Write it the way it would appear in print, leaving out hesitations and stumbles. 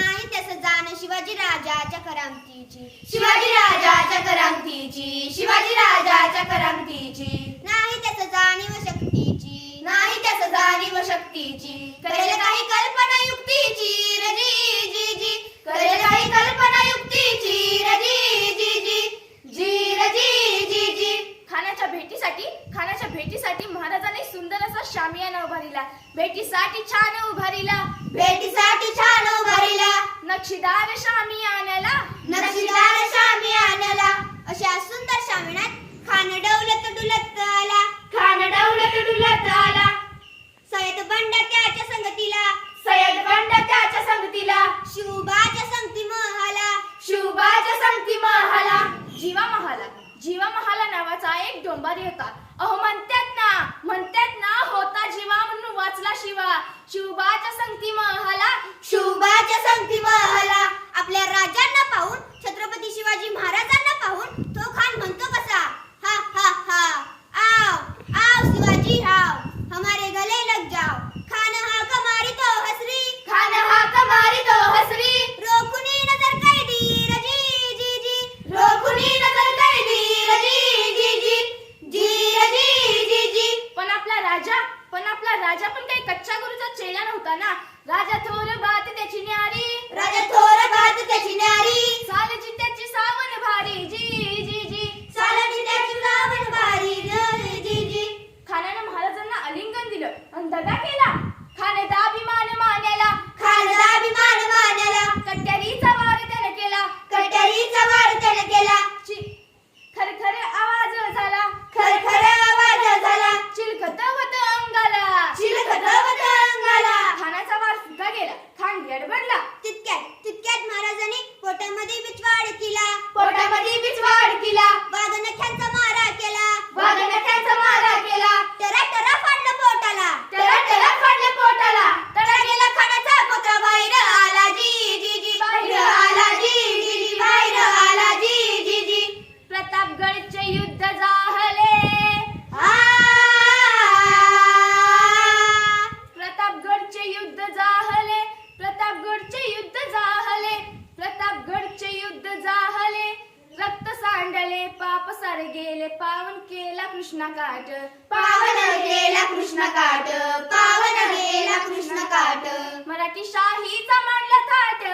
नाही त्यास जाण शिवाजी राजाच्या करामतीची, शिवाजी राजाच्या करामतीची, शिवाजी राजाच्या करामतीची. नाही त्यास जाणीव शक्तीची, नाही त्यास जाणीव शक्तीची. करेल काही कल्पना युक्तीची रजी जी जी, करेल काही कल्पना युक्तीची रजी जी जी, जी रजी जी जी. खाण्याच्या भेटीसाठी महाराजांनी सुंदर असा शामियाना उभारिला. भेटीसाठी छान उभारिला, भेटीसाठी छान उभारिला. नक्षीदार शामियानाला, नक्षीदार शामियानाला. अशा सुंदर शामियानात खान डौलत डुलत आला, खान डौलत डुलत आला. सय्यद बंड त्याच्या संगतीला, सय्यद बंड त्याच्या संगतीला. शिवबाच्या संगती महाला, शिवबाच्या संगती महाला. जीवा महाला नावाचा एक डोंबारी होता. अहो म्हणतात ना होता जीवा म्हणून वाचला शिवा. शिवबाच्या संगती महाला, शिवबाच्या संगती महाला. आपल्या राजांना पाहून, छत्रपती शिवाजी महाराजांना पाहून तो खान म्हणतो कसा, हा हा हा, आओ आओ शिवाजी आओ, हमारे गले लग जाओ. खान हा कमारी तो हसरी, खान हा कमारी तो हसरी. रोखुनी नजर कैदी रजी जी जी, रोखुनी नजर कैदी रजी जी जी, जी रजी जी जी. पण आपला राजा पण काही कच्च्या गुरुचा चेला नव्हता ना. राजा थोर बात त्याची न्यारी, राजा थोर बात त्याची न्यारी. चालची त्याची सावन भारी जी जी जी. चालची त्याची सावन भारी जी जी. खानानं महाराजांना आलिंगन दिलं आणि दगा केला. खाने दाभिमान मानेला, खानचा अभिमान मानला. कट्यारीचा वार त्याने केला. कट्यारीचा वार त्याने केला. खरखर आवाज झाला, खरखर आवाज झाला. चिलखत होत अंगाला, चिलखत होत अंगाला. खानाचा वार सुद्धा गेला. खान गडबडला. तितक्यात महाराजांनी पोटामध्ये बिचवाड केला, पोटामध्ये बिचवाड केला. वाघनख्यांचा मारा केला, वाघनख्यांचा मारा केला. टरा टरा फाडलं पोटाला, टरा टरा फाडलं पोटाला. तडा गेला खानाचा पुत्र बाहेर आला जी जी जी, बाहेर आला जी जी जी, बाहेर आला जी जी जी. प्रतापगडचे युद्ध जाहले, आ प्रतापगडचे युद्ध जाहले, प्रतापगडचे युद्ध जाहले, प्रतापगडचे युद्ध जाहले. रक्त सांडले, पाप सारे गेले, पावन केला कृष्णा काठ. पावन गेला कृष्ण काठ, पावन गेला कृष्ण काठ. मराठी शाहीचा मांडला थाट,